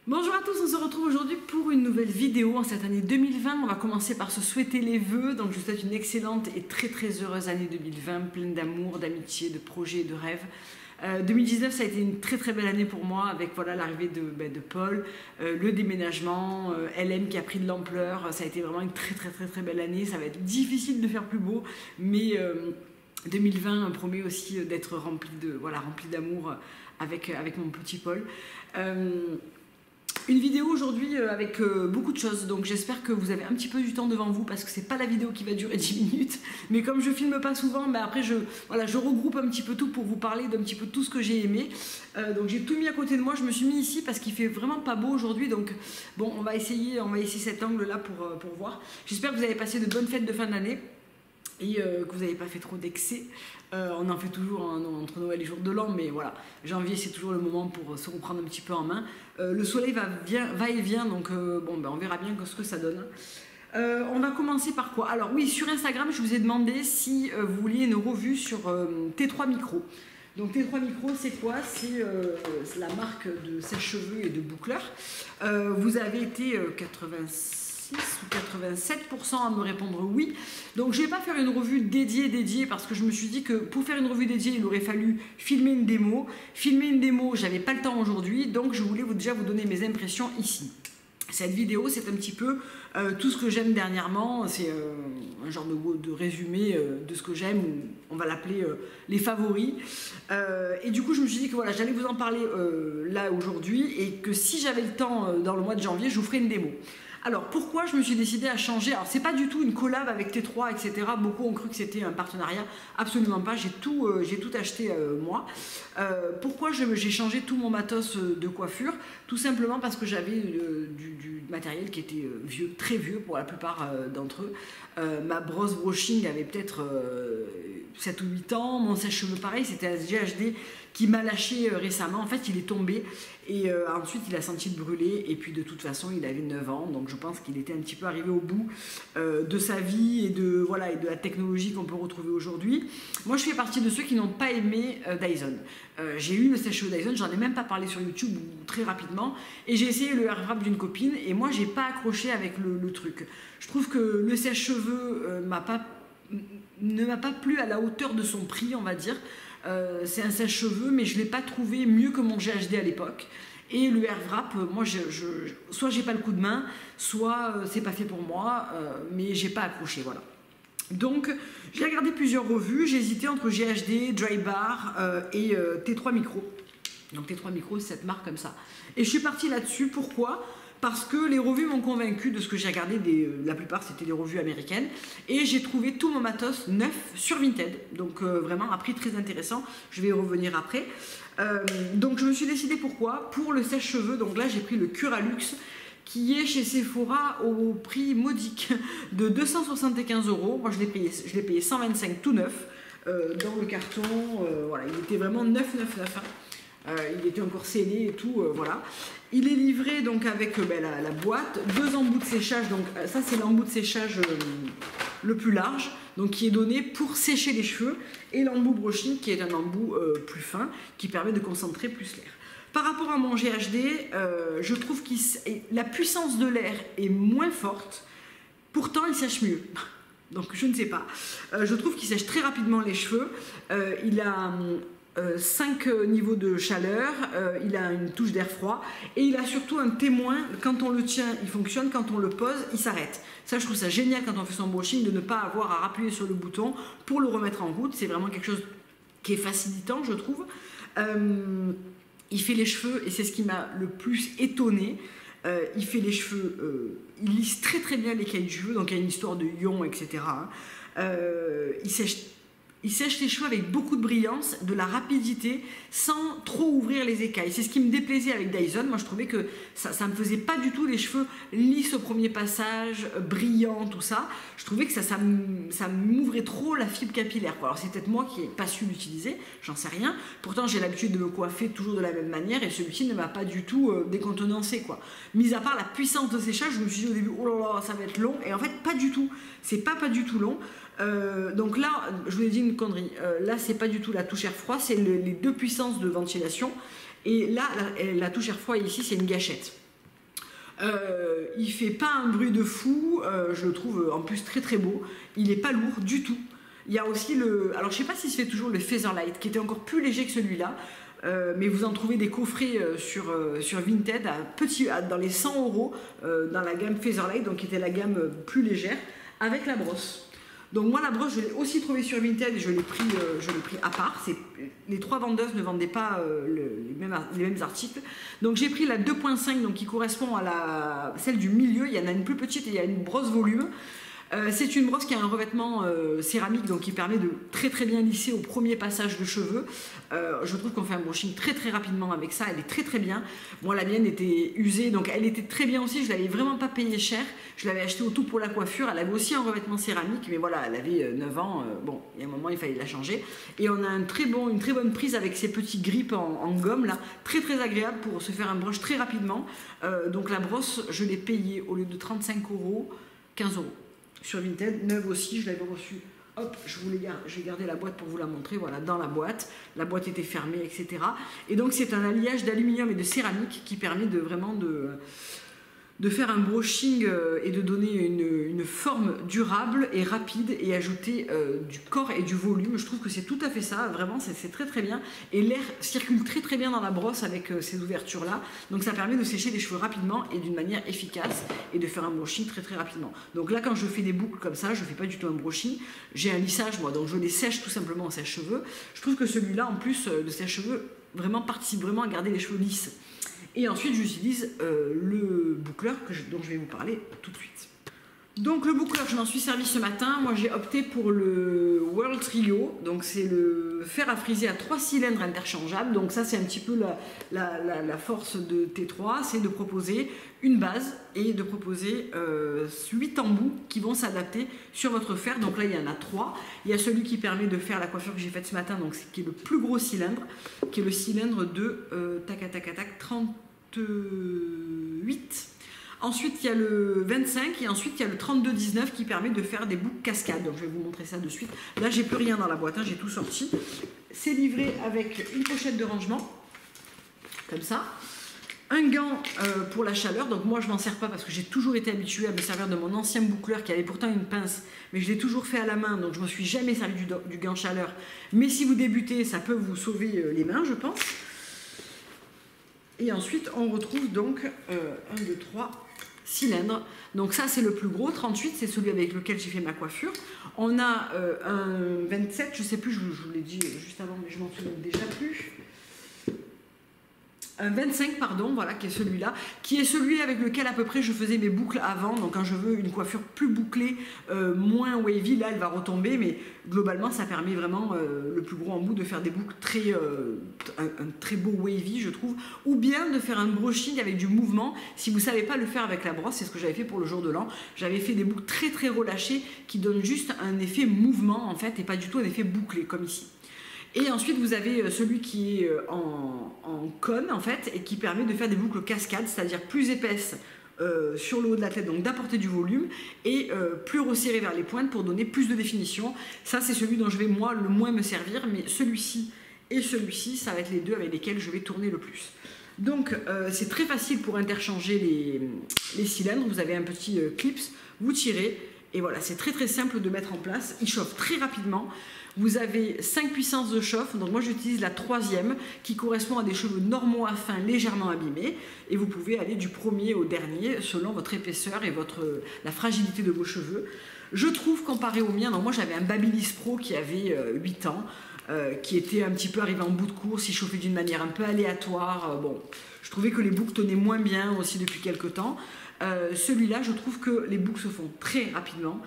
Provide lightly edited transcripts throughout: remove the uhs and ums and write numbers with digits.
Bonjour à tous, on se retrouve aujourd'hui pour une nouvelle vidéo en cette année 2020. On va commencer par se souhaiter les vœux. Donc je vous souhaite une excellente et très heureuse année 2020, pleine d'amour, d'amitié, de projets et de rêves. 2019 ça a été une très belle année pour moi avec voilà, l'arrivée de Paul, le déménagement, LM qui a pris de l'ampleur. Ça a été vraiment une très belle année. Ça va être difficile de faire plus beau, mais 2020 promet aussi d'être rempli d'amour avec mon petit Paul. Une vidéo aujourd'hui avec beaucoup de choses, donc j'espère que vous avez un petit peu du temps devant vous parce que c'est pas la vidéo qui va durer 10 minutes, mais comme je filme pas souvent, après je regroupe un petit peu tout pour vous parler d'un petit peu tout ce que j'ai aimé. Donc j'ai tout mis à côté de moi, je me suis mis ici parce qu'il fait vraiment pas beau aujourd'hui, donc bon, on va essayer cet angle là pour voir. J'espère que vous avez passé de bonnes fêtes de fin d'année et que vous n'avez pas fait trop d'excès. On en fait toujours entre Noël et jour de l'an, mais voilà, janvier c'est toujours le moment pour se reprendre un petit peu en main. Le soleil va et vient, donc on verra bien ce que ça donne. On va commencer par quoi? Alors oui, sur Instagram, je vous ai demandé si vous vouliez une revue sur T3 Micro. Donc T3 Micro, c'est quoi? C'est la marque de sèche-cheveux et de boucleurs. Vous avez été 86 ou 87% à me répondre oui. Donc je ne vais pas faire une revue dédiée parce que je me suis dit que pour faire une revue dédiée, il aurait fallu filmer une démo. Filmer une démo, j'avais pas le temps aujourd'hui, donc je voulais déjà vous donner mes impressions ici. Cette vidéo, c'est un petit peu tout ce que j'aime dernièrement. C'est un genre de résumé de ce que j'aime, ou on va l'appeler les favoris. Et du coup, je me suis dit que voilà, j'allais vous en parler là aujourd'hui et que si j'avais le temps dans le mois de janvier, je vous ferai une démo. Alors pourquoi je me suis décidée à changer? Alors c'est pas du tout une collab avec T3 etc. Beaucoup ont cru que c'était un partenariat, absolument pas. J'ai tout acheté moi. Pourquoi j'ai changé tout mon matos de coiffure? Tout simplement parce que j'avais du matériel qui était vieux, très vieux pour la plupart d'entre eux. Ma brosse brushing avait peut-être 7 ou 8 ans. Mon sèche-cheveux pareil, c'était un GHD qui m'a lâché récemment. En fait il est tombé et ensuite il a senti le brûler, et puis de toute façon il avait 9 ans, donc je pense qu'il était un petit peu arrivé au bout de sa vie et de la technologie qu'on peut retrouver aujourd'hui. Moi je fais partie de ceux qui n'ont pas aimé Dyson. J'ai eu le sèche-cheveux Dyson, j'en ai même pas parlé sur YouTube ou très rapidement, et j'ai essayé le air wrap d'une copine et moi j'ai pas accroché avec le truc. Je trouve que le sèche-cheveux ne m'a pas plu à la hauteur de son prix, on va dire. C'est un sèche-cheveux, mais je ne l'ai pas trouvé mieux que mon GHD à l'époque. Et le air wrap, moi, soit j'ai pas le coup de main, soit c'est pas fait pour moi, mais j'ai pas accroché, voilà. Donc, j'ai regardé plusieurs revues, j'ai hésité entre GHD, Dry Bar et T3 Micro. Donc T3 Micro, c'est cette marque comme ça. Et je suis partie là-dessus, pourquoi ? Parce que les revues m'ont convaincu de ce que j'ai regardé, la plupart c'était des revues américaines, et j'ai trouvé tout mon matos neuf sur Vinted, donc vraiment un prix très intéressant, je vais y revenir après. Donc je me suis décidée pourquoi? Pour le sèche-cheveux, donc là j'ai pris le Curalux, qui est chez Sephora au prix modique de 275 €. Moi je l'ai payé 125 tout neuf, dans le carton, voilà, il était vraiment neuf. Il était encore scellé et tout, voilà. Il est livré donc avec la boîte, 2 embouts de séchage, donc ça c'est l'embout de séchage le plus large, donc qui est donné pour sécher les cheveux, et l'embout brushing qui est un embout plus fin, qui permet de concentrer plus l'air. Par rapport à mon GHD, je trouve que la puissance de l'air est moins forte, pourtant il sèche mieux. Donc je ne sais pas. Je trouve qu'il sèche très rapidement les cheveux, il a 5 niveaux de chaleur, il a une touche d'air froid, et il a surtout un témoin. Quand on le tient il fonctionne, quand on le pose il s'arrête. Ça je trouve ça génial quand on fait son brushing, de ne pas avoir à appuyer sur le bouton pour le remettre en route. C'est vraiment quelque chose qui est facilitant, je trouve. Il fait les cheveux, et c'est ce qui m'a le plus étonné. Il fait les cheveux, il lisse très bien les cailles de cheveux, donc il y a une histoire de ion, etc. Il sèche les cheveux avec beaucoup de brillance, de la rapidité, sans trop ouvrir les écailles. C'est ce qui me déplaisait avec Dyson. Moi, je trouvais que ça ne me faisait pas du tout les cheveux lisses au premier passage, brillants, tout ça. Je trouvais que ça m'ouvrait trop la fibre capillaire, quoi. Alors, c'est peut-être moi qui n'ai pas su l'utiliser, j'en sais rien. Pourtant, j'ai l'habitude de me coiffer toujours de la même manière, et celui-ci ne m'a pas du tout décontenancé, quoi. Mis à part la puissance de séchage, je me suis dit au début, oh là là, ça va être long. Et en fait, pas du tout. C'est pas du tout long. Donc là, je vous ai dit une connerie, là c'est pas du tout la touche air froid, c'est les 2 puissances de ventilation, et là la touche air froid ici c'est une gâchette. Il fait pas un bruit de fou, je le trouve en plus très très beau. Il est pas lourd du tout. Il y a aussi alors je sais pas si se fait toujours le Featherlight, qui était encore plus léger que celui-là. Mais vous en trouvez des coffrets sur Vinted dans les 100 € dans la gamme Featherlight, donc qui était la gamme plus légère, avec la brosse. Donc moi la brosse je l'ai aussi trouvée sur Vinted et je l'ai pris à part. Les 3 vendeuses ne vendaient pas les mêmes articles. Donc j'ai pris la 2.5 donc qui correspond à celle du milieu. Il y en a une plus petite et il y a une brosse volume. C'est une brosse qui a un revêtement céramique donc qui permet de très très bien lisser au premier passage de cheveux. Je trouve qu'on fait un brushing très très rapidement avec ça, elle est très très bien. Moi la mienne était usée donc elle était très bien aussi, je l'avais vraiment pas payée cher. Je l'avais achetée au tout pour la coiffure, elle avait aussi un revêtement céramique mais voilà elle avait 9 ans, bon il y a un moment il fallait la changer. Et on a une très bonne prise avec ces petits grips en gomme là, très très agréable pour se faire un brush très rapidement. Donc la brosse je l'ai payée au lieu de 35 €, 15 €. Sur Vinted, neuve aussi, je l'avais reçue. Hop, je vais garder la boîte pour vous la montrer. Voilà, dans la boîte était fermée, etc. Et donc c'est un alliage d'aluminium et de céramique qui permet vraiment de faire un brushing et de donner une forme durable et rapide et ajouter du corps et du volume. Je trouve que c'est tout à fait ça, vraiment c'est très très bien. Et l'air circule très très bien dans la brosse avec ces ouvertures là. Donc ça permet de sécher les cheveux rapidement et d'une manière efficace et de faire un brushing très très rapidement. Donc là quand je fais des boucles comme ça, je ne fais pas du tout un brushing. J'ai un lissage moi, donc je les sèche tout simplement en sèche-cheveux. Je trouve que celui-là en plus de sèche-cheveux vraiment participe vraiment à garder les cheveux lisses. Et ensuite, j'utilise le boucleur dont je vais vous parler tout de suite. Donc le boucleur, je m'en suis servi ce matin. Moi, j'ai opté pour le World Trio. Donc c'est le fer à friser à 3 cylindres interchangeables. Donc ça, c'est un petit peu la force de T3. C'est de proposer une base et de proposer 8 embouts qui vont s'adapter sur votre fer. Donc là, il y en a 3. Il y a celui qui permet de faire la coiffure que j'ai faite ce matin, donc qui est le plus gros cylindre, qui est le cylindre de 38. Ensuite, il y a le 25 et ensuite, il y a le 32-19 qui permet de faire des boucles cascades. Donc, je vais vous montrer ça de suite. Là, j'ai plus rien dans la boîte, hein, j'ai tout sorti. C'est livré avec une pochette de rangement, comme ça. Un gant pour la chaleur. Donc, moi, je ne m'en sers pas parce que j'ai toujours été habituée à me servir de mon ancien boucleur qui avait pourtant une pince. Mais je l'ai toujours fait à la main, donc je ne me suis jamais servi du gant chaleur. Mais si vous débutez, ça peut vous sauver les mains, je pense. Et ensuite, on retrouve donc 1, 2, 3 cylindres. Donc ça, c'est le plus gros. 38, c'est celui avec lequel j'ai fait ma coiffure. On a un 27, je ne sais plus, je vous l'ai dit juste avant, mais je m'en souviens déjà plus. Un 25, pardon, voilà, qui est celui-là, qui est celui avec lequel à peu près je faisais mes boucles avant. Donc quand je veux une coiffure plus bouclée, moins wavy, là elle va retomber, mais globalement ça permet vraiment le plus gros embout de faire des boucles un très beau wavy, je trouve, ou bien de faire un brushing avec du mouvement. Si vous ne savez pas le faire avec la brosse, c'est ce que j'avais fait pour le jour de l'an. J'avais fait des boucles très très relâchées qui donnent juste un effet mouvement en fait et pas du tout un effet bouclé comme ici. Et ensuite, vous avez celui qui est en cône, en fait, et qui permet de faire des boucles cascades, c'est-à-dire plus épaisses sur le haut de la tête, donc d'apporter du volume, et plus resserrées vers les pointes pour donner plus de définition. Ça, c'est celui dont je vais, moi, le moins me servir, mais celui-ci et celui-ci, ça va être les deux avec lesquels je vais tourner le plus. Donc, c'est très facile pour interchanger les cylindres. Vous avez un petit clips, vous tirez, et voilà, c'est très très simple de mettre en place. Il chauffe très rapidement. Vous avez 5 puissances de chauffe, donc moi j'utilise la 3e qui correspond à des cheveux normaux à fins légèrement abîmés et vous pouvez aller du premier au dernier selon votre épaisseur et la fragilité de vos cheveux. Je trouve comparé au mien, donc moi j'avais un Babyliss Pro qui avait 8 ans, qui était un petit peu arrivé en bout de course, il chauffait d'une manière un peu aléatoire. Bon, je trouvais que les boucles tenaient moins bien aussi depuis quelques temps. Celui-là, je trouve que les boucles se font très rapidement.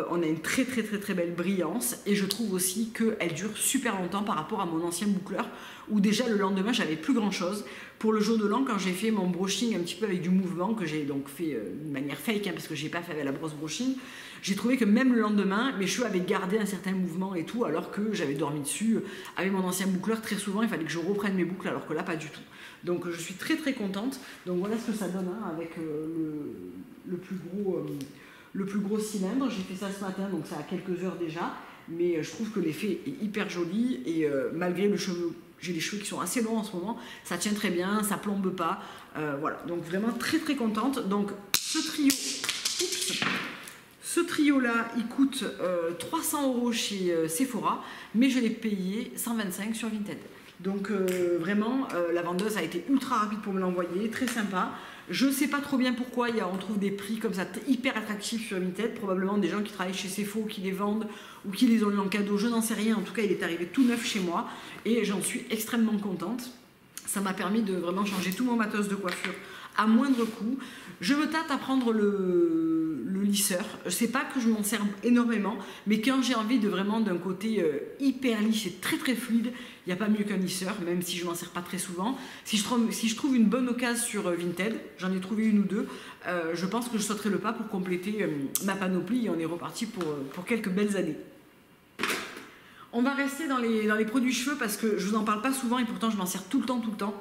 On a une très très très très belle brillance et je trouve aussi qu'elle dure super longtemps par rapport à mon ancien boucleur où déjà le lendemain j'avais plus grand chose. Pour le jour de l'an, quand j'ai fait mon brushing un petit peu avec du mouvement que j'ai donc fait de manière fake hein, parce que j'ai pas fait avec la brosse brushing, j'ai trouvé que même le lendemain mes cheveux avaient gardé un certain mouvement et tout alors que j'avais dormi dessus. Avec mon ancien boucleur très souvent il fallait que je reprenne mes boucles alors que là pas du tout. Donc je suis très très contente. Donc voilà ce que ça donne hein, avec le plus gros cylindre. J'ai fait ça ce matin, donc ça a quelques heures déjà. Mais je trouve que l'effet est hyper joli et malgré le cheveu j'ai les cheveux qui sont assez longs en ce moment, ça tient très bien, ça plombe pas, voilà, donc vraiment très très contente. Donc ce trio là il coûte 300 € chez Sephora, mais je l'ai payé 125 sur Vinted. Donc vraiment la vendeuse a été ultra rapide pour me l'envoyer, très sympa. Je ne sais pas trop bien pourquoi on trouve des prix comme ça hyper attractifs sur Vinted, probablement des gens qui travaillent chez Sephora, qui les vendent ou qui les ont eu en cadeau, je n'en sais rien. En tout cas il est arrivé tout neuf chez moi et j'en suis extrêmement contente. Ça m'a permis de vraiment changer tout mon matos de coiffure à moindre coût. Je me tâte à prendre le lisseur. Je sais pas que je m'en sers énormément, mais quand j'ai envie de vraiment d'un côté hyper lisse et très très fluide, il n'y a pas mieux qu'un lisseur, même si je m'en sers pas très souvent. Si je trouve une bonne occasion sur Vinted, j'en ai trouvé une ou deux, je pense que je sauterai le pas pour compléter ma panoplie et on est reparti pour quelques belles années. On va rester dans les produits cheveux parce que je vous en parle pas souvent et pourtant je m'en sers tout le temps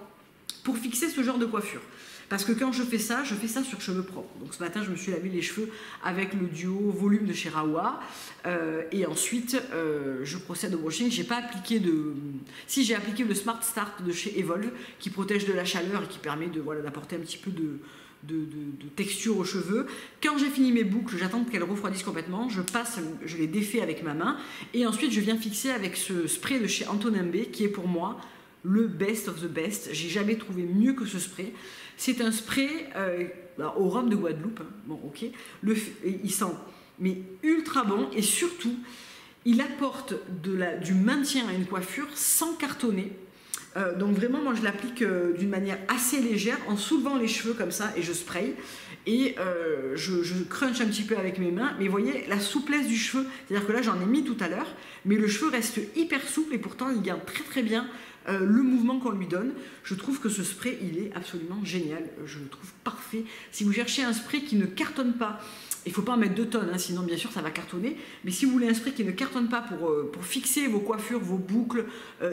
pour fixer ce genre de coiffure. Parce que quand je fais ça sur cheveux propres. Donc ce matin, je me suis lavé les cheveux avec le duo volume de chez Rawa. Et ensuite, je procède au brushing. J'ai pas appliqué de... Si, j'ai appliqué le Smart Start de chez Evolve, qui protège de la chaleur et qui permet d'apporter un petit peu de texture aux cheveux. Quand j'ai fini mes boucles, j'attends qu'elles refroidissent complètement. Je les défais avec ma main. Et ensuite, je viens fixer avec ce spray de chez Antonin B, qui est pour moi le best of the best. J'ai jamais trouvé mieux que ce spray. C'est un spray au rhum de Guadeloupe. Hein. Bon, ok. Il sent mais ultra bon et surtout, il apporte du maintien à une coiffure sans cartonner. Donc vraiment, moi je l'applique d'une manière assez légère en soulevant les cheveux comme ça et je spray. Et je crunch un petit peu avec mes mains. Mais vous voyez la souplesse du cheveu. C'est-à-dire que là, j'en ai mis tout à l'heure. Mais le cheveu reste hyper souple et pourtant, il garde très très bien le mouvement qu'on lui donne. Je trouve que ce spray, il est absolument génial. Je le trouve parfait. Si vous cherchez un spray qui ne cartonne pas, il ne faut pas en mettre 2 tonnes, hein, sinon bien sûr ça va cartonner. Mais si vous voulez un spray qui ne cartonne pas pour fixer vos coiffures, vos boucles,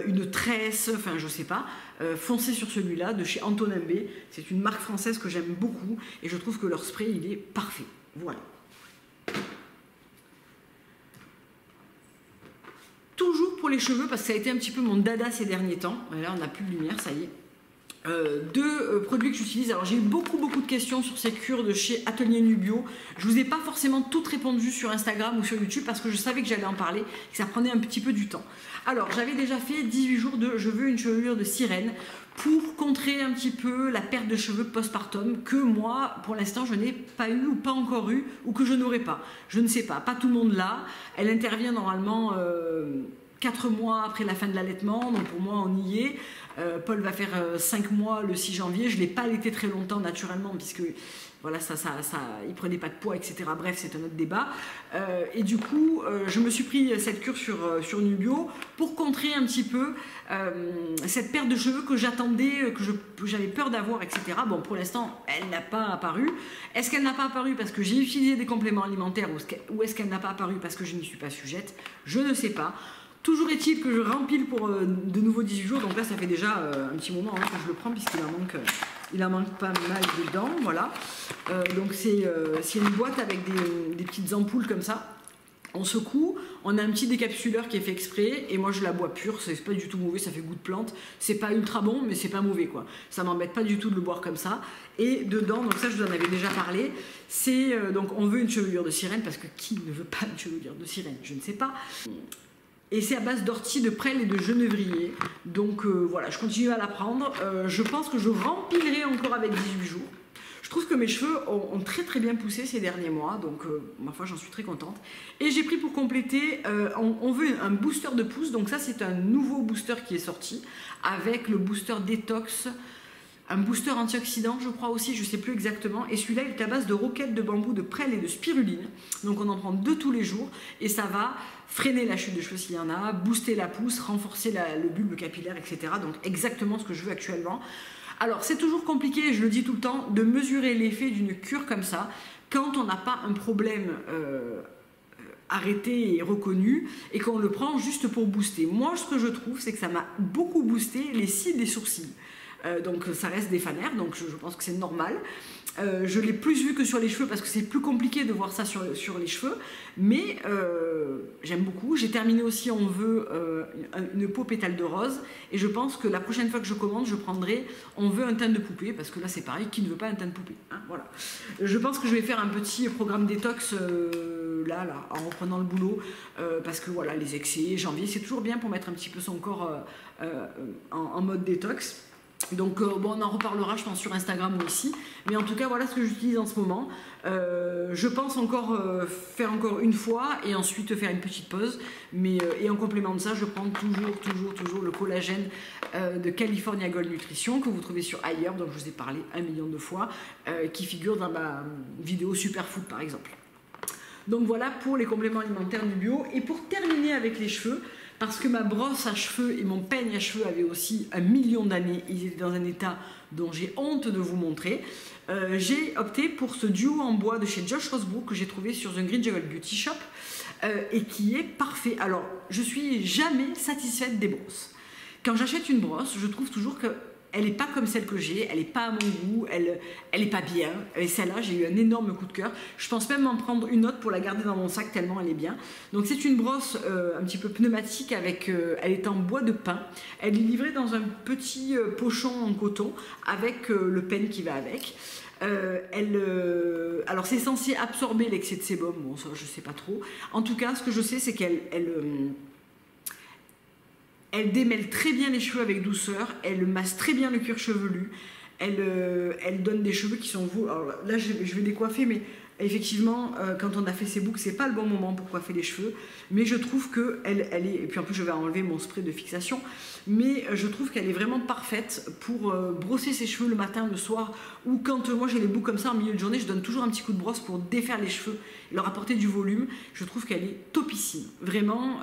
une tresse, enfin je sais pas, foncez sur celui-là de chez Antonin B. C'est une marque française que j'aime beaucoup et je trouve que leur spray, il est parfait. Voilà. Toujours pour les cheveux, parce que ça a été un petit peu mon dada ces derniers temps. Là, on n'a plus de lumière, ça y est. 2 produits que j'utilise. Alors, j'ai eu beaucoup de questions sur ces cures de chez Atelier Nubio. Je ne vous ai pas forcément toutes répondu sur Instagram ou sur YouTube parce que je savais que j'allais en parler et que ça prenait un petit peu du temps. Alors, j'avais déjà fait 18 jours de je veux une chevelure de sirène pour contrer un petit peu la perte de cheveux postpartum que moi, pour l'instant, je n'ai pas eu ou pas encore eu ou que je n'aurai pas. Je ne sais pas, pas tout le monde l'a. Elle intervient normalement 4 mois après la fin de l'allaitement, donc pour moi on y est. Paul va faire 5 mois le 6 janvier, je ne l'ai pas allaité très longtemps naturellement puisque voilà, il ne prenait pas de poids, etc. Bref, c'est un autre débat. Et du coup, je me suis pris cette cure sur Nubio pour contrer un petit peu cette perte de cheveux que j'attendais, que j'avais peur d'avoir, etc. Bon, pour l'instant, elle n'a pas apparu. Est-ce qu'elle n'a pas apparu parce que j'ai utilisé des compléments alimentaires ou est-ce qu'elle n'a pas apparu parce que je n'y suis pas sujette? Je ne sais pas. Toujours est-il que je rempile pour de nouveaux 18 jours. Donc là, ça fait déjà un petit moment que je le prends puisqu'il en manque pas mal dedans. Voilà. Donc c'est une boîte avec des petites ampoules comme ça. On secoue, on a un petit décapsuleur qui est fait exprès et moi je la bois pure, c'est pas du tout mauvais, ça fait goût de plante, c'est pas ultra bon mais c'est pas mauvais quoi, ça m'embête pas du tout de le boire comme ça. Et dedans, donc ça je vous en avais déjà parlé, c'est donc on veut une chevelure de sirène parce que qui ne veut pas une chevelure de sirène, je ne sais pas. Et c'est à base d'ortie, de prêle et de genévrier. Donc voilà, je continue à la prendre. Je pense que je remplirai encore avec 18 jours. Je trouve que mes cheveux ont très bien poussé ces derniers mois. Donc ma foi, j'en suis très contente. Et j'ai pris pour compléter, on veut un booster de pousse. Donc ça, c'est un nouveau booster qui est sorti avec le booster détox. Un booster antioxydant, je crois aussi, je ne sais plus exactement. Et celui-là, il est à base de roquettes de bambou, de prêle et de spiruline. Donc on en prend 2 tous les jours. Et ça va freiner la chute de cheveux s'il y en a, booster la pousse, renforcer le bulbe capillaire, etc. Donc exactement ce que je veux actuellement. Alors c'est toujours compliqué, je le dis tout le temps, de mesurer l'effet d'une cure comme ça quand on n'a pas un problème arrêté et reconnu et qu'on le prend juste pour booster. Moi, ce que je trouve, c'est que ça m'a beaucoup boosté les cils des sourcils. donc ça reste des fanères, donc je pense que c'est normal. Je l'ai plus vu que sur les cheveux parce que c'est plus compliqué de voir ça sur les cheveux, mais j'aime beaucoup. J'ai terminé aussi On veut une peau pétale de rose, et je pense que la prochaine fois que je commande, je prendrai On veut un teint de poupée, parce que là c'est pareil, qui ne veut pas un teint de poupée, hein, voilà. Je pense que je vais faire un petit programme détox là, en reprenant le boulot, parce que voilà, les excès, janvier, c'est toujours bien pour mettre un petit peu son corps en mode détox. Donc bon, on en reparlera je pense sur Instagram ou ici, mais en tout cas voilà ce que j'utilise en ce moment. Je pense encore faire encore une fois et ensuite faire une petite pause, mais et en complément de ça je prends toujours le collagène de California Gold Nutrition que vous trouvez sur ailleurs, donc je vous ai parlé 1 million de fois, qui figure dans ma vidéo Superfood par exemple. Donc voilà pour les compléments alimentaires du bio. Et pour terminer avec les cheveux, parce que ma brosse à cheveux et mon peigne à cheveux avaient aussi 1 million d'années, ils étaient dans un état dont j'ai honte de vous montrer, j'ai opté pour ce duo en bois de chez Josh Rosebrook que j'ai trouvé sur The Green Jungle Beauty Shop et qui est parfait. Alors, je suis jamais satisfaite des brosses. Quand j'achète une brosse, je trouve toujours que elle n'est pas comme celle que j'ai, elle n'est pas à mon goût, elle n'est pas bien. Et celle-là, j'ai eu un énorme coup de cœur. Je pense même en prendre une autre pour la garder dans mon sac tellement elle est bien. Donc c'est une brosse un petit peu pneumatique, avec, elle est en bois de pin. Elle est livrée dans un petit pochon en coton avec le peigne qui va avec. Alors c'est censé absorber l'excès de sébum, bon ça je sais pas trop. En tout cas, ce que je sais, c'est qu'elle elle démêle très bien les cheveux avec douceur, elle masse très bien le cuir chevelu, elle donne des cheveux qui sont vous. Alors là, je vais décoiffer, mais effectivement, quand on a fait ses boucles, c'est pas le bon moment pour coiffer les cheveux. Mais je trouve qu'elle est. Et puis en plus, je vais enlever mon spray de fixation. Mais je trouve qu'elle est vraiment parfaite pour brosser ses cheveux le matin, le soir. Ou quand moi j'ai les boucles comme ça en milieu de journée, je donne toujours un petit coup de brosse pour défaire les cheveux et leur apporter du volume. Je trouve qu'elle est topissime. Vraiment,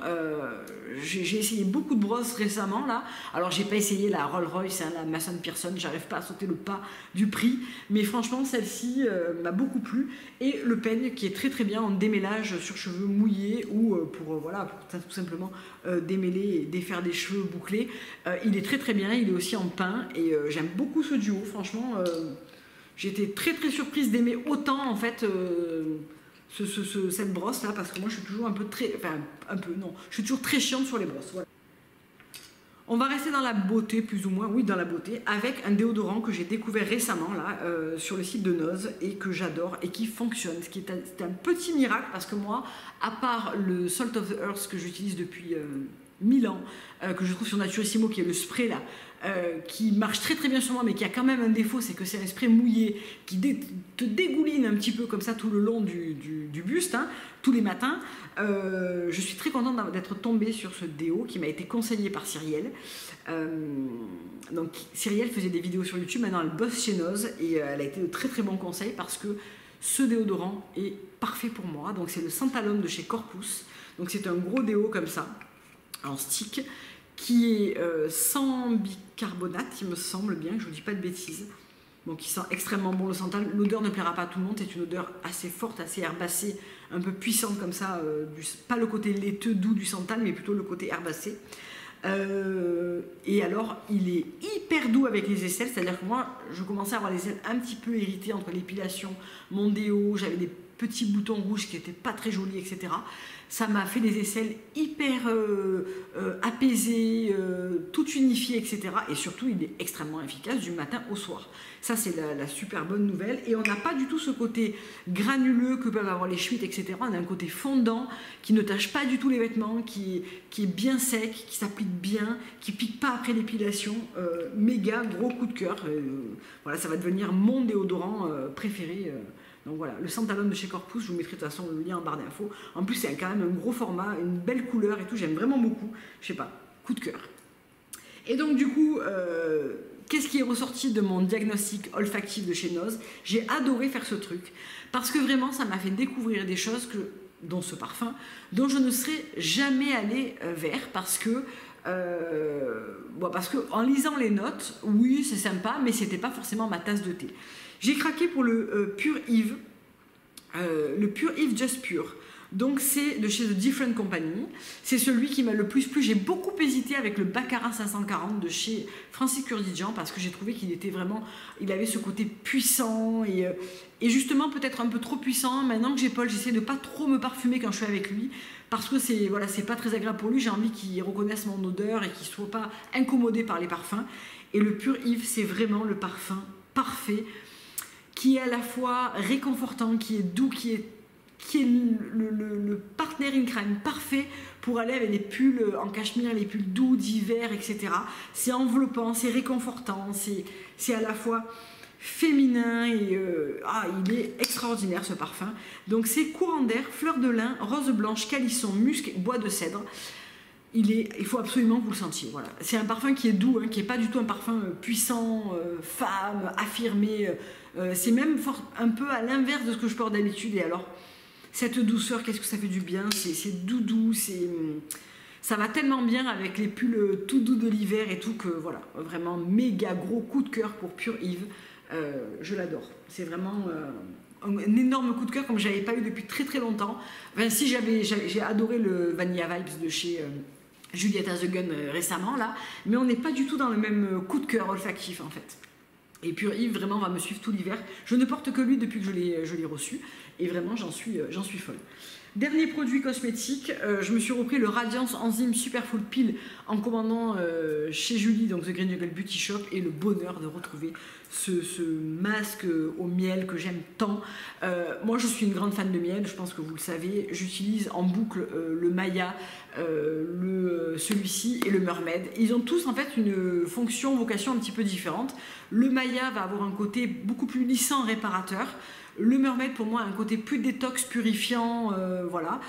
j'ai essayé beaucoup de brosses récemment là. Alors j'ai pas essayé la Rolls Royce, hein, la Mason Pearson, j'arrive pas à sauter le pas du prix. Mais franchement, celle-ci m'a beaucoup plu. Et le peigne qui est très très bien en démêlage sur cheveux mouillés ou voilà, pour tout simplement démêler et défaire des cheveux bouclés. Il est très très bien, il est aussi en pin et j'aime beaucoup ce duo, franchement. J'ai été très très surprise d'aimer autant en fait cette brosse là, parce que moi je suis toujours je suis toujours très chiante sur les brosses. Voilà. On va rester dans la beauté, plus ou moins, oui, dans la beauté, avec un déodorant que j'ai découvert récemment là sur le site de Nose et que j'adore et qui fonctionne. C'est un petit miracle parce que moi, à part le Salt of the Earth que j'utilise depuis 1000 ans, que je trouve sur Naturissimo, qui est le spray là, qui marche très très bien sur moi, mais qui a quand même un défaut, c'est que c'est un spray mouillé qui te dégouline un petit peu comme ça tout le long du buste, hein, tous les matins. Je suis très contente d'être tombée sur ce déo qui m'a été conseillé par Cyrielle. Donc Cyrielle faisait des vidéos sur YouTube, maintenant elle bosse chez Nose et elle a été de très très bons conseils parce que ce déodorant est parfait pour moi. Donc c'est le Santalum de chez Corpus. Donc c'est un gros déo comme ça, en stick, qui est sans bicarbonate, il me semble bien, que je ne vous dis pas de bêtises. Donc il sent extrêmement bon le santal. L'odeur ne plaira pas à tout le monde, c'est une odeur assez forte, assez herbacée, un peu puissante comme ça, pas le côté laiteux doux du santal, mais plutôt le côté herbacé. Et alors il est hyper doux avec les aisselles, c'est-à-dire que moi je commençais à avoir les aisselles un petit peu irritées entre l'épilation, mon déo, j'avais des petits boutons rouges qui n'étaient pas très jolis, etc. Ça m'a fait des aisselles hyper apaisées, tout unifiées, etc. Et surtout, il est extrêmement efficace du matin au soir. Ça, c'est la super bonne nouvelle. Et on n'a pas du tout ce côté granuleux que peuvent avoir les Schmitt, etc. On a un côté fondant qui ne tache pas du tout les vêtements, qui est bien sec, qui s'applique bien, qui pique pas après l'épilation. Méga gros coup de cœur. Voilà, ça va devenir mon déodorant préféré. Donc voilà, le Santalum de chez Corpus, je vous mettrai de toute façon le lien en barre d'infos. En plus, c'est quand même un gros format, une belle couleur et tout, j'aime vraiment beaucoup. Je sais pas, coup de cœur. Et donc du coup, qu'est-ce qui est ressorti de mon diagnostic olfactif de chez Nose? J'ai adoré faire ce truc, parce que vraiment, ça m'a fait découvrir des choses, dont ce parfum, dont je ne serais jamais allée vers, parce que en lisant les notes, oui, c'est sympa, mais c'était pas forcément ma tasse de thé. J'ai craqué pour le Pure Eve, le Pure Eve Just Pure. Donc c'est de chez The Different Company. C'est celui qui m'a le plus plu. J'ai beaucoup hésité avec le Baccarat 540 de chez Francis Kurkdjian parce que j'ai trouvé qu'il était vraiment, il avait ce côté puissant et justement peut-être un peu trop puissant. Maintenant que j'ai Paul, j'essaie de pas trop me parfumer quand je suis avec lui parce que c'est voilà, c'est pas très agréable pour lui. J'ai envie qu'il reconnaisse mon odeur et qu'il soit pas incommodé par les parfums. Et le Pure Yves, c'est vraiment le parfum parfait qui est à la fois réconfortant, qui est doux, qui est le partner in crime parfait pour aller avec les pulls en cachemire, les pulls doux d'hiver, etc. C'est enveloppant, c'est réconfortant, c'est à la fois féminin et il est extraordinaire ce parfum. Donc c'est courant d'air, fleur de lin, rose blanche, calisson, musc, bois de cèdre. Il faut absolument que vous le sentiez. Voilà. C'est un parfum qui est doux, qui n'est pas du tout un parfum puissant, femme, affirmé. C'est même un peu à l'inverse de ce que je porte d'habitude. Et alors, cette douceur, qu'est-ce que ça fait du bien, c'est doudou, ça va tellement bien avec les pulls tout doux de l'hiver et tout que voilà, vraiment méga gros coup de cœur pour Pure Yves. Je l'adore. C'est vraiment un énorme coup de cœur comme je n'avais pas eu depuis très très longtemps. Enfin, si j'ai adoré le Vanilla Vibes de chez Julieta The Gun récemment là, mais on n'est pas du tout dans le même coup de cœur olfactif en fait. Et Pure Yves vraiment va me suivre tout l'hiver. Je ne porte que lui depuis que je l'ai reçu et vraiment j'en suis folle. Dernier produit cosmétique, je me suis repris le Radiance Enzyme Superfull Peel en commandant chez Julie, donc The Green Jungle Beauty Shop, et le bonheur de retrouver ce masque au miel que j'aime tant. Moi je suis une grande fan de miel, je pense que vous le savez. J'utilise en boucle le Maya, celui-ci et le Mermaid. Ils ont tous en fait une fonction, vocation un petit peu différente. Le Maya va avoir un côté beaucoup plus lissant, réparateur. Le Mermaid pour moi a un côté plus détox, purifiant, voilà.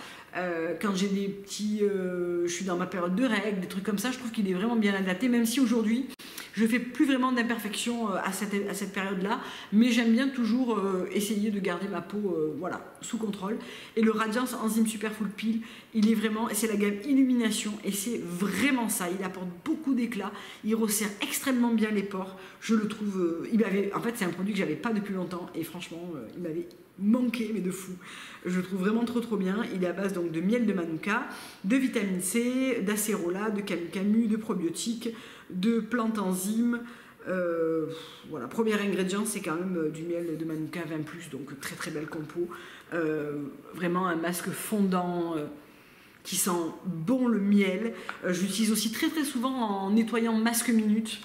Quand j'ai des petits, je suis dans ma période de règles, des trucs comme ça, je trouve qu'il est vraiment bien adapté, même si aujourd'hui je fais plus vraiment d'imperfections à cette période-là, mais j'aime bien toujours essayer de garder ma peau, voilà, sous contrôle. Et le Radiance Enzyme Superfull Peel, il est vraiment, c'est la gamme Illumination, et c'est vraiment ça. Il apporte beaucoup d'éclat, il resserre extrêmement bien les pores. Je le trouve, en fait, c'est un produit que j'avais pas depuis longtemps, et franchement, il m'avait manqué, mais de fou. Je le trouve vraiment trop bien. Il est à base donc de miel de manuka, de vitamine C, d'acérola, de camu camu, de probiotiques, de plantes enzymes. Voilà, premier ingrédient, c'est quand même du miel de manuka 20+, donc très belle compo. Vraiment un masque fondant qui sent bon le miel. J'utilise aussi très souvent en nettoyant masque minute.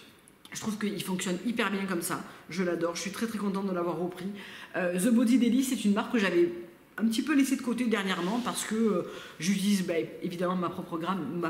Je trouve qu'il fonctionne hyper bien comme ça. Je l'adore, je suis très contente de l'avoir repris. The Body Daily, c'est une marque que j'avais un petit peu laissée de côté dernièrement parce que j'utilise évidemment ma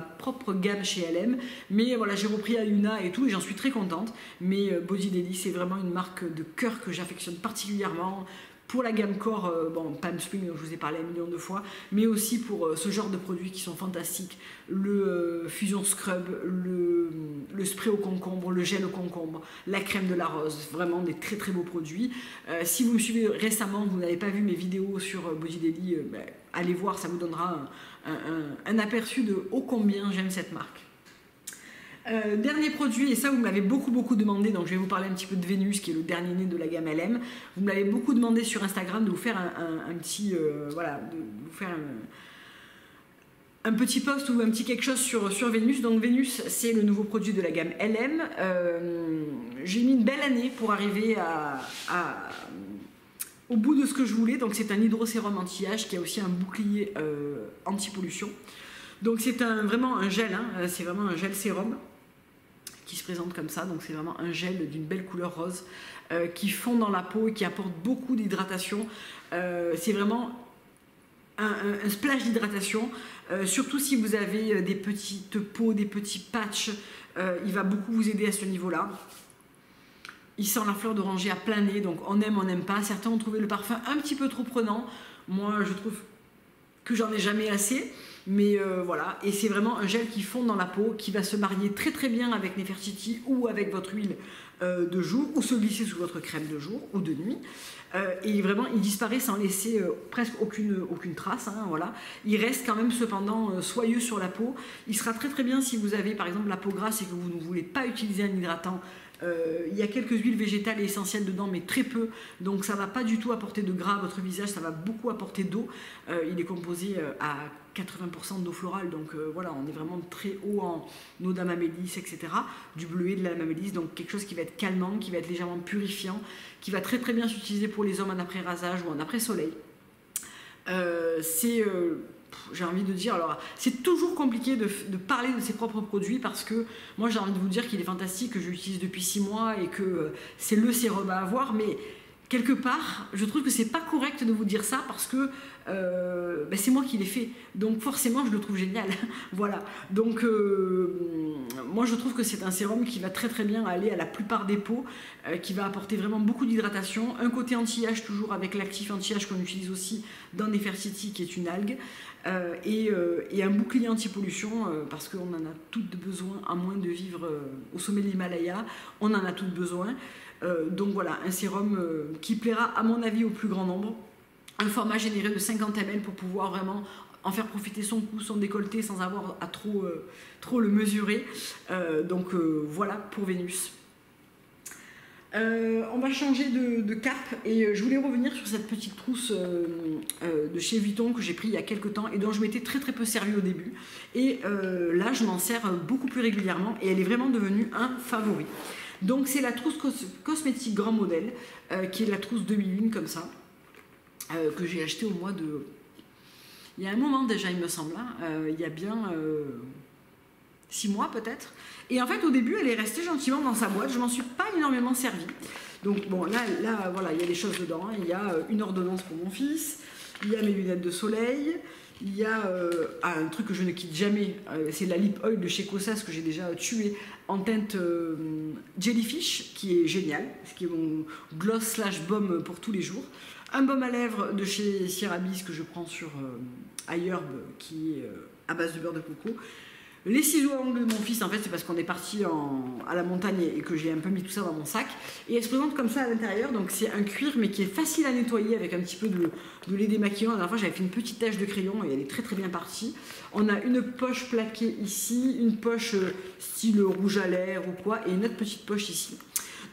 propre gamme chez LM. Mais voilà, j'ai repris Aluna et tout et j'en suis très contente. Mais Body Daily, c'est vraiment une marque de cœur que j'affectionne particulièrement. Pour la gamme corps, Palm Spring, dont je vous ai parlé un million de fois, mais aussi pour ce genre de produits qui sont fantastiques. Le Fusion Scrub, le spray au concombre, le gel au concombre, la crème de la rose, vraiment des très beaux produits. Si vous me suivez récemment, vous n'avez pas vu mes vidéos sur Body Daily, allez voir, ça vous donnera un aperçu de ô combien j'aime cette marque. Dernier produit, et ça vous me l'avez beaucoup demandé, donc je vais vous parler un petit peu de Vénus qui est le dernier né de la gamme LM. Vous me l'avez beaucoup demandé sur Instagram de vous faire un petit voilà, de vous faire un petit post ou un petit quelque chose sur Vénus. Donc Vénus, c'est le nouveau produit de la gamme LM. J'ai mis une belle année pour arriver au bout de ce que je voulais. Donc c'est un hydrosérum anti-âge qui a aussi un bouclier anti-pollution. Donc c'est vraiment un gel, c'est vraiment un gel sérum qui se présente comme ça. Donc c'est vraiment un gel d'une belle couleur rose qui fond dans la peau et qui apporte beaucoup d'hydratation. C'est vraiment un splash d'hydratation, surtout si vous avez des petites peaux, des petits patchs, il va beaucoup vous aider à ce niveau-là. Il sent la fleur d'oranger à plein nez, donc on aime, on n'aime pas. Certains ont trouvé le parfum un petit peu trop prenant. Moi, je trouve que j'en ai jamais assez. Mais voilà, et c'est vraiment un gel qui fond dans la peau, qui va se marier très bien avec Nefertiti ou avec votre huile de jour, ou se glisser sous votre crème de jour ou de nuit. Et vraiment, il disparaît sans laisser presque aucune trace. Voilà. Il reste quand même cependant soyeux sur la peau. Il sera très bien si vous avez par exemple la peau grasse et que vous ne voulez pas utiliser un hydratant Il y a quelques huiles végétales et essentielles dedans, mais très peu. Donc ça ne va pas du tout apporter de gras à votre visage, ça va beaucoup apporter d'eau. Il est composé à 80% d'eau florale, donc voilà, on est vraiment très haut en eau d'amamélis, etc. Du bleuet, de l'amamélis, donc quelque chose qui va être calmant, qui va être légèrement purifiant, qui va très très bien s'utiliser pour les hommes en après-rasage ou en après-soleil. J'ai envie de dire, alors c'est toujours compliqué de parler de ses propres produits parce que moi j'ai envie de vous dire qu'il est fantastique, que je l'utilise depuis 6 mois et que c'est le sérum à avoir, mais quelque part je trouve que c'est pas correct de vous dire ça parce que c'est moi qui l'ai fait, donc forcément je le trouve génial. Voilà, donc moi je trouve que c'est un sérum qui va très très bien aller à la plupart des peaux, qui va apporter vraiment beaucoup d'hydratation, un côté anti-âge toujours avec l'actif anti-âge qu'on utilise aussi dans Nefertiti qui est une algue, et un bouclier anti-pollution parce qu'on en a toutes besoin, à moins de vivre au sommet de l'Himalaya, on en a toutes besoin. Donc voilà, un sérum qui plaira à mon avis au plus grand nombre. Un format généré de 50 ml pour pouvoir vraiment en faire profiter son cou, son décolleté sans avoir à trop le mesurer. Donc voilà pour Vénus. On va changer de cap et je voulais revenir sur cette petite trousse de chez Vuitton que j'ai pris il y a quelques temps et dont je m'étais très très peu servi au début. Et là je m'en sers beaucoup plus régulièrement et elle est vraiment devenue un favori. Donc c'est la trousse cosmétique grand modèle qui est la trousse 2001 comme ça. Que j'ai acheté au mois de... Il y a un moment déjà, il me semble, il y a bien 6 mois peut-être. Et en fait, au début, elle est restée gentiment dans sa boîte. Je m'en suis pas énormément servie. Donc bon, là voilà, il y a des choses dedans. Il y a une ordonnance pour mon fils. Il y a mes lunettes de soleil. Il y a un truc que je ne quitte jamais. C'est la lip oil de chez Kosas que j'ai déjà tué en teinte Jellyfish, qui est génial. Ce qui est mon gloss slash baume pour tous les jours. Un baume à lèvres de chez Ceramis que je prends sur iHerb qui est à base de beurre de coco. Les ciseaux à ongles de mon fils, en fait, c'est parce qu'on est parti à la montagne et que j'ai un peu mis tout ça dans mon sac. Et elle se présente comme ça à l'intérieur, donc c'est un cuir mais qui est facile à nettoyer avec un petit peu de lait démaquillant. La dernière fois, j'avais fait une petite tache de crayon et elle est très très bien partie. On a une poche plaquée ici, une poche style rouge à lèvres ou quoi, et une autre petite poche ici.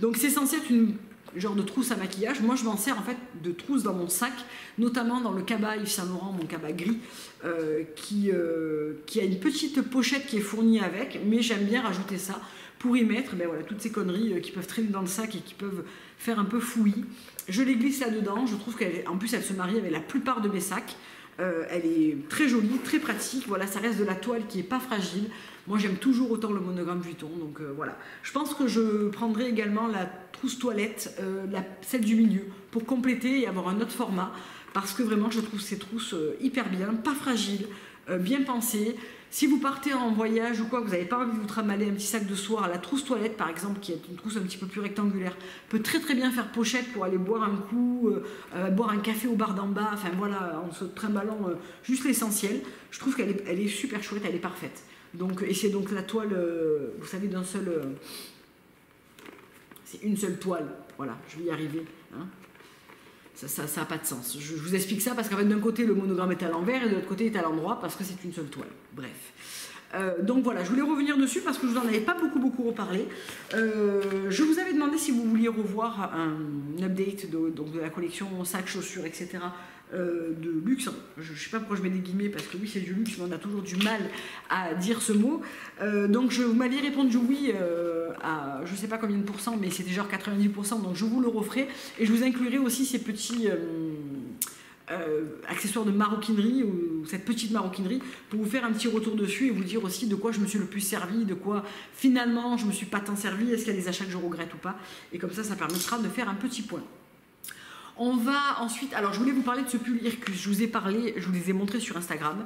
Donc c'est censé être une genre de trousse à maquillage. Moi je m'en sers en fait de trousse dans mon sac, notamment dans le cabas Yves Saint Laurent, mon cabas gris, qui a une petite pochette qui est fournie avec, mais j'aime bien rajouter ça pour y mettre voilà, toutes ces conneries qui peuvent traîner dans le sac et qui peuvent faire un peu fouillis. Je les glisse là-dedans, je trouve qu'en plus elle se marie avec la plupart de mes sacs. Elle est très jolie, très pratique, voilà, ça reste de la toile qui n'est pas fragile. Moi j'aime toujours autant le monogramme Vuitton, donc voilà. Je pense que je prendrai également la trousse toilette, celle du milieu, pour compléter et avoir un autre format, parce que vraiment je trouve ces trousses hyper bien, pas fragiles, bien pensées. Si vous partez en voyage ou quoi, que vous n'avez pas envie de vous trimballer un petit sac de soir, la trousse toilette par exemple, qui est une trousse un petit peu plus rectangulaire, peut très très bien faire pochette pour aller boire un coup, boire un café au bar d'en bas, enfin voilà, en se trimballant juste l'essentiel. Je trouve qu'elle est super chouette, elle est parfaite. Donc, et c'est donc la toile, vous savez, d'un seul... c'est une seule toile, voilà, je vais y arriver. Hein. Ça n'a pas de sens. Je vous explique ça parce qu'en fait, d'un côté, le monogramme est à l'envers et de l'autre côté, il est à l'endroit parce que c'est une seule toile. Bref. Donc voilà, je voulais revenir dessus parce que je vous en avais pas beaucoup reparlé. Je vous avais demandé si vous vouliez revoir un update de la collection sacs, chaussures, etc. De luxe. Je ne sais pas pourquoi je mets des guillemets parce que oui, c'est du luxe, mais on a toujours du mal à dire ce mot. Donc vous m'aviez répondu oui à je ne sais pas combien de pourcents, mais c'était genre 90%, donc je vous le referai. Et je vous inclurai aussi ces petits accessoires de maroquinerie ou cette petite maroquinerie pour vous faire un petit retour dessus et vous dire aussi de quoi je me suis le plus servi, de quoi finalement je ne me suis pas tant servi, est-ce qu'il y a des achats que je regrette ou pas, et comme ça permettra de faire un petit point. On va ensuite, alors je voulais vous parler de ce pull Irkus, je vous ai parlé, je vous les ai montrés sur Instagram,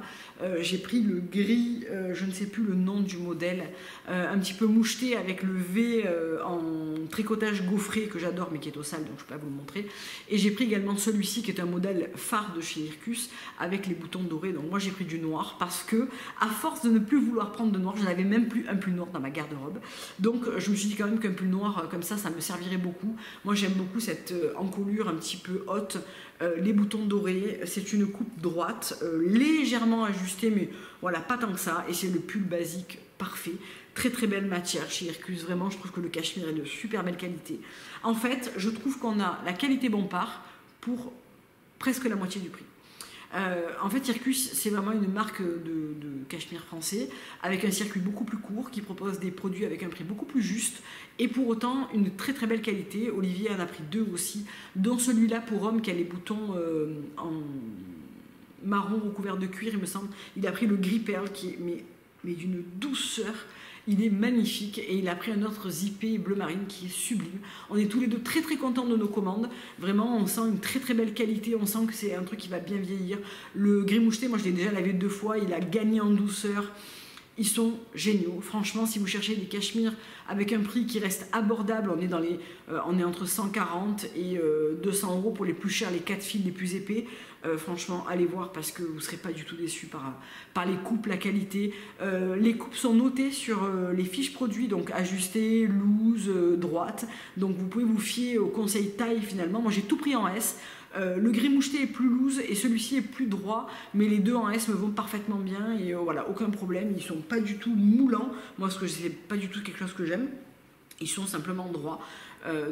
j'ai pris le gris, je ne sais plus le nom du modèle, un petit peu moucheté avec le V en tricotage gaufré que j'adore mais qui est au sale donc je ne peux pas vous le montrer, et j'ai pris également celui-ci qui est un modèle phare de chez Irkus avec les boutons dorés, donc moi j'ai pris du noir parce que à force de ne plus vouloir prendre de noir, je n'avais même plus un pull noir dans ma garde-robe, donc je me suis dit quand même qu'un pull noir comme ça me servirait beaucoup. Moi j'aime beaucoup cette encolure un petit peu haute, les boutons dorés, c'est une coupe droite, légèrement ajustée, mais voilà, pas tant que ça, et c'est le pull basique parfait. Très très belle matière chez Hercule, vraiment je trouve que le cachemire est de super belle qualité. En fait, je trouve qu'on a la qualité Bompard pour presque la moitié du prix. En fait, Ircus, c'est vraiment une marque de cachemire français avec un circuit beaucoup plus court qui propose des produits avec un prix beaucoup plus juste et pour autant une très très belle qualité. Olivier en a pris 2 aussi, dont celui-là pour homme qui a les boutons en marron recouvert de cuir, il me semble. Il a pris le gris perle qui est mais d'une douceur. Il est magnifique et il a pris un autre zippé bleu marine qui est sublime. On est tous les deux très très contents de nos commandes. Vraiment, on sent une très très belle qualité. On sent que c'est un truc qui va bien vieillir. Le gris moucheté, moi je l'ai déjà lavé 2 fois. Il a gagné en douceur. Ils sont géniaux. Franchement, si vous cherchez des cachemires avec un prix qui reste abordable, on est entre 140 et 200 € pour les plus chers, les 4 fils les plus épais. Franchement, allez voir parce que vous ne serez pas du tout déçus par les coupes, la qualité. Les coupes sont notées sur les fiches produits, donc ajustées, loose, droite. Donc vous pouvez vous fier au conseil taille finalement. Moi j'ai tout pris en S. Le gris moucheté est plus loose et celui-ci est plus droit, mais les deux en S me vont parfaitement bien et voilà, aucun problème. Ils sont pas du tout moulants. Moi, ce que c'est pas du tout quelque chose que j'aime. Ils sont simplement droits.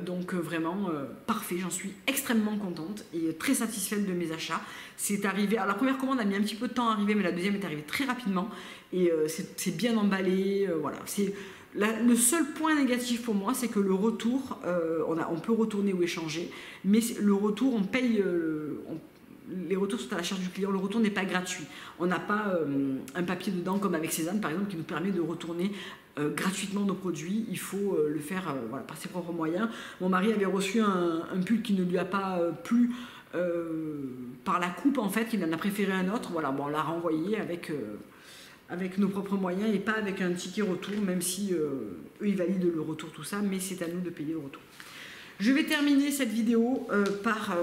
Donc vraiment parfait, j'en suis extrêmement contente et très satisfaite de mes achats. C'est arrivé, alors la première commande a mis un petit peu de temps à arriver, mais la deuxième est arrivée très rapidement et c'est bien emballé, voilà. Le seul point négatif pour moi, c'est que le retour, on peut retourner ou échanger, mais le retour, on paye, les retours sont à la charge du client, le retour n'est pas gratuit. On n'a pas un papier dedans comme avec Cézanne par exemple qui nous permet de retourner gratuitement nos produits. Il faut le faire voilà, par ses propres moyens. Mon mari avait reçu un pull qui ne lui a pas plu par la coupe en fait, il en a préféré un autre. Voilà, bon, on l'a renvoyé avec nos propres moyens et pas avec un ticket retour, même si eux ils valident le retour, tout ça, mais c'est à nous de payer le retour. Je vais terminer cette vidéo par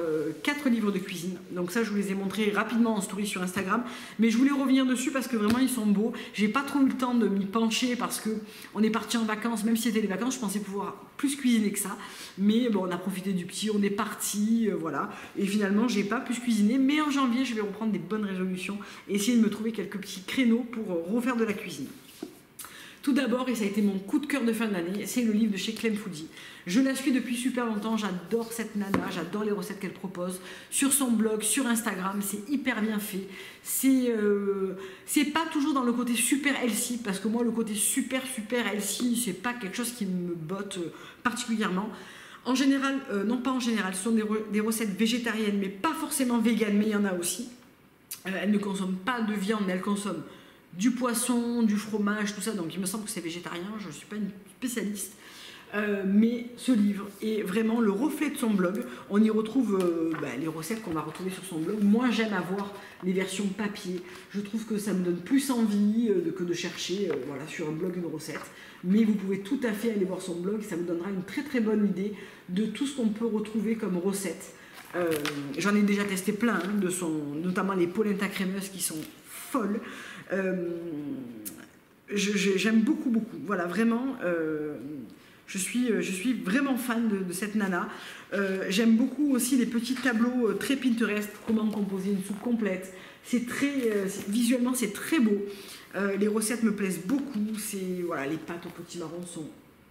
4 livres de cuisine. Donc ça, je vous les ai montrés rapidement en story sur Instagram. Mais je voulais revenir dessus parce que vraiment, ils sont beaux. J'ai pas trop eu le temps de m'y pencher parce qu'on est parti en vacances. Même si c'était les vacances, je pensais pouvoir plus cuisiner que ça. Mais bon, on a profité du petit, on est parti, voilà. Et finalement, j'ai pas pu cuisiner. Mais en janvier, je vais reprendre des bonnes résolutions et essayer de me trouver quelques petits créneaux pour refaire de la cuisine. Tout d'abord, et ça a été mon coup de cœur de fin d'année, c'est le livre de chez Clem Foodie. Je la suis depuis super longtemps, j'adore cette nana, j'adore les recettes qu'elle propose. Sur son blog, sur Instagram, c'est hyper bien fait. C'est pas toujours dans le côté super healthy, parce que moi, le côté super healthy, c'est pas quelque chose qui me botte particulièrement. En général, non pas en général, ce sont des recettes végétariennes, mais pas forcément véganes, mais il y en a aussi. Elle ne consomme pas de viande, mais elle consomme du poisson, du fromage, tout ça, donc il me semble que c'est végétarien, je ne suis pas une spécialiste. Mais ce livre est vraiment le reflet de son blog. On y retrouve les recettes qu'on va retrouver sur son blog. Moi, j'aime avoir les versions papier. Je trouve que ça me donne plus envie que de chercher voilà, sur un blog une recette. Mais vous pouvez tout à fait aller voir son blog. Ça vous donnera une très très bonne idée de tout ce qu'on peut retrouver comme recette. J'en ai déjà testé plein, hein, notamment les polenta crémeuses qui sont folles. J'aime beaucoup. Voilà, vraiment... Je suis vraiment fan de cette nana. J'aime beaucoup aussi les petits tableaux très Pinterest, comment composer une soupe complète. Visuellement, c'est très beau. Les recettes me plaisent beaucoup. Voilà, les pâtes au potimarron sont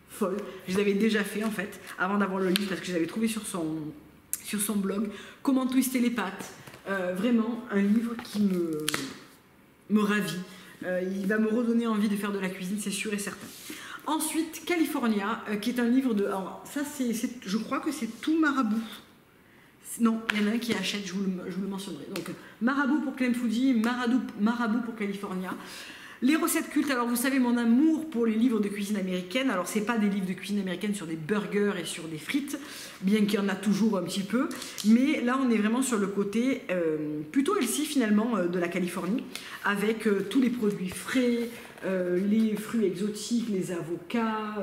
folles. Je les avais déjà fait en fait, avant d'avoir le livre, parce que je l'avais trouvé sur son blog. Comment twister les pâtes. Vraiment un livre qui me ravit. Il va me redonner envie de faire de la cuisine, c'est sûr et certain. Ensuite, California, qui est un livre de... Alors, ça, je crois que c'est tout Marabout. Non, il y en a un qui achète, je vous le mentionnerai. Donc, Marabout pour Clem Foodie, Marabout pour California. Les recettes cultes, alors vous savez mon amour pour les livres de cuisine américaine. Alors, c'est pas des livres de cuisine américaine sur des burgers et sur des frites, bien qu'il y en a toujours un petit peu. Mais là, on est vraiment sur le côté plutôt healthy, finalement, de la Californie, avec tous les produits frais, les fruits exotiques, les avocats,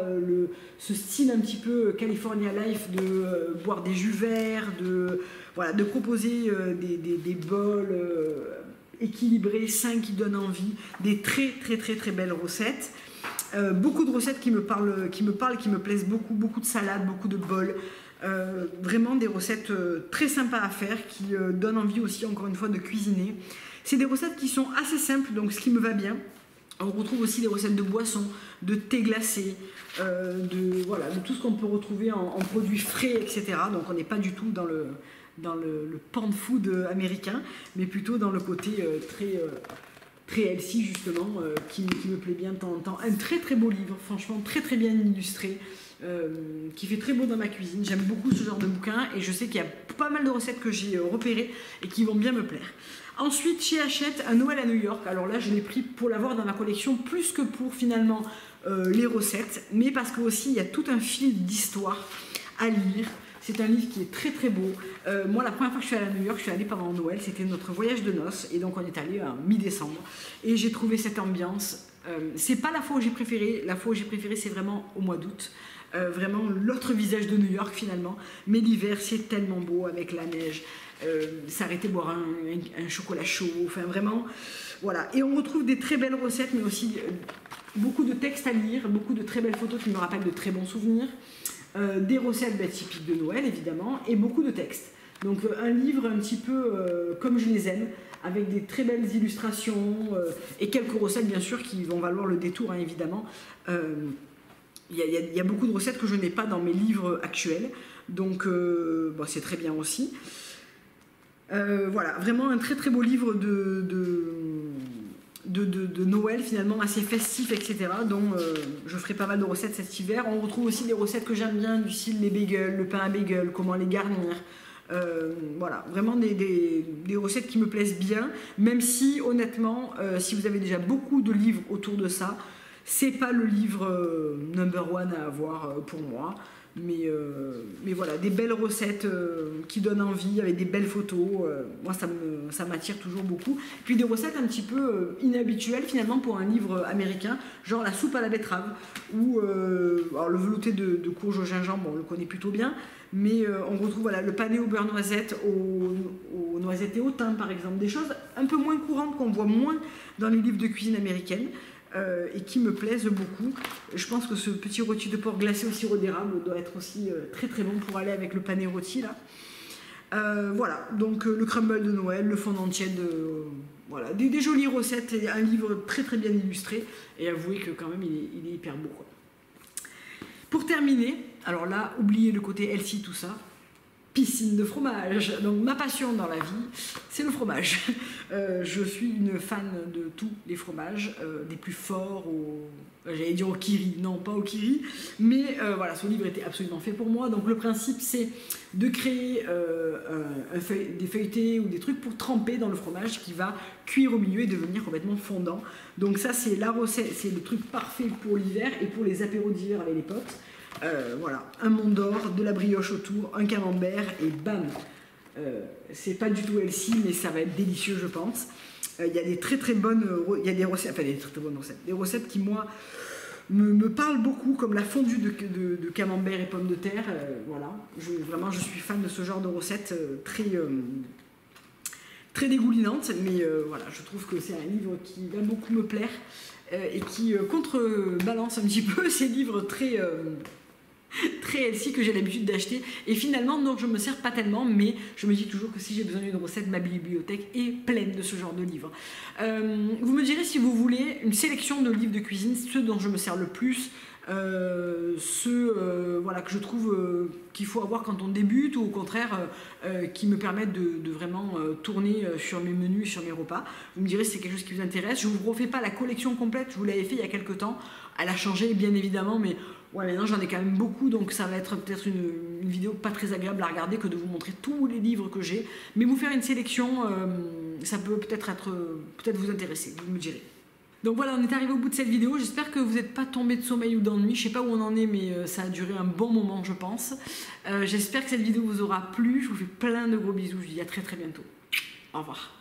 ce style un petit peu California Life de boire des jus verts, de proposer des bols équilibrés, sains, qui donnent envie, des très belles recettes. Beaucoup de recettes qui me parlent, qui me plaisent beaucoup de salades, beaucoup de bols. Vraiment des recettes très sympas à faire, qui donnent envie aussi, encore une fois, de cuisiner. C'est des recettes qui sont assez simples, donc ce qui me va bien. On retrouve aussi des recettes de boissons, de thé glacé, voilà, de tout ce qu'on peut retrouver en produits frais, etc. Donc on n'est pas du tout dans le pan food américain, mais plutôt dans le côté très healthy justement, qui me plaît bien de temps en temps. Un très très beau livre, franchement très bien illustré, qui fait très beau dans ma cuisine. J'aime beaucoup ce genre de bouquin et je sais qu'il y a pas mal de recettes que j'ai repérées et qui vont bien me plaire. Ensuite, chez Hachette, un Noël à New York. Alors là, je l'ai pris pour l'avoir dans ma collection, plus que pour finalement les recettes, mais parce que aussi il y a tout un fil d'histoire à lire. C'est un livre qui est très très beau. Moi, la première fois que je suis allée à New York, je suis allée pendant Noël, c'était notre voyage de noces, et donc on est allé à mi-décembre. Et j'ai trouvé cette ambiance. C'est pas la fois où j'ai préféré. La fois où j'ai préféré, c'est vraiment au mois d'août. Vraiment l'autre visage de New York finalement. Mais l'hiver, c'est tellement beau avec la neige. S'arrêter boire un chocolat chaud, enfin vraiment, voilà. Et on retrouve des très belles recettes, mais aussi beaucoup de textes à lire, beaucoup de très belles photos qui me rappellent de très bons souvenirs, des recettes typiques de Noël évidemment, et beaucoup de textes. Donc un livre un petit peu comme je les aime, avec des très belles illustrations et quelques recettes bien sûr qui vont valoir le détour, hein, évidemment. Il y a beaucoup de recettes que je n'ai pas dans mes livres actuels, donc bon, c'est très bien aussi. Voilà, vraiment un très très beau livre de Noël finalement, assez festif, etc. dont je ferai pas mal de recettes cet hiver. On retrouve aussi des recettes que j'aime bien, du style les bagels, le pain à bagel, comment les garnir. Voilà, vraiment des recettes qui me plaisent bien, même si honnêtement, si vous avez déjà beaucoup de livres autour de ça, c'est pas le livre number one à avoir pour moi. Mais voilà, des belles recettes qui donnent envie, avec des belles photos, moi ça m'attire toujours beaucoup. Puis des recettes un petit peu inhabituelles finalement pour un livre américain, genre la soupe à la betterave, ou alors le velouté de courge au gingembre, on le connaît plutôt bien, mais on retrouve voilà, le pané au beurre noisette, aux noisettes et au thym par exemple, des choses un peu moins courantes qu'on voit moins dans les livres de cuisine américaine. Et qui me plaisent beaucoup. Je pense que ce petit rôti de porc glacé au sirop d'érable doit être aussi très très bon pour aller avec le pané rôti là. Voilà, donc le crumble de Noël, le fondant tiède, voilà, des jolies recettes et un livre très très bien illustré. Et avouez que quand même il est hyper beau, quoi. Pour terminer, alors là, oubliez le côté healthy, tout ça. Piscine de fromage. Donc ma passion dans la vie, c'est le fromage. Je suis une fan de tous les fromages, des plus forts j'allais dire au kiri, non pas au kiri, mais voilà, ce livre était absolument fait pour moi. Donc le principe c'est de créer des feuilletés ou des trucs pour tremper dans le fromage qui va cuire au milieu et devenir complètement fondant. Donc ça c'est la recette, c'est le truc parfait pour l'hiver et pour les apéros d'hiver avec les potes. Voilà, un mont d'or, de la brioche autour, un camembert et bam, c'est pas du tout healthy mais ça va être délicieux je pense. Il y a des très très bonnes, il y a des recettes, enfin des très très bonnes recettes, des recettes qui moi me parlent beaucoup comme la fondue de camembert et pommes de terre. Voilà, vraiment je suis fan de ce genre de recettes très dégoulinantes, mais voilà, je trouve que c'est un livre qui va beaucoup me plaire et qui contrebalance un petit peu ces livres très healthy que j'ai l'habitude d'acheter, et finalement non, je me sers pas tellement, mais je me dis toujours que si j'ai besoin d'une recette, ma bibliothèque est pleine de ce genre de livres. Vous me direz si vous voulez une sélection de livres de cuisine, ceux dont je me sers le plus, voilà, que je trouve qu'il faut avoir quand on débute, ou au contraire qui me permettent de vraiment tourner sur mes menus, sur mes repas. Vous me direz si c'est quelque chose qui vous intéresse. Je ne vous refais pas la collection complète, je vous l'avais fait il y a quelques temps, elle a changé bien évidemment, mais ouais, maintenant j'en ai quand même beaucoup, donc ça va être peut-être une vidéo pas très agréable à regarder que de vous montrer tous les livres que j'ai, mais vous faire une sélection, ça peut peut-être vous intéresser, vous me direz. Donc voilà, on est arrivé au bout de cette vidéo. J'espère que vous n'êtes pas tombé de sommeil ou d'ennui. Je sais pas où on en est, mais ça a duré un bon moment, je pense. J'espère que cette vidéo vous aura plu. Je vous fais plein de gros bisous. Je vous dis à très très bientôt. Au revoir.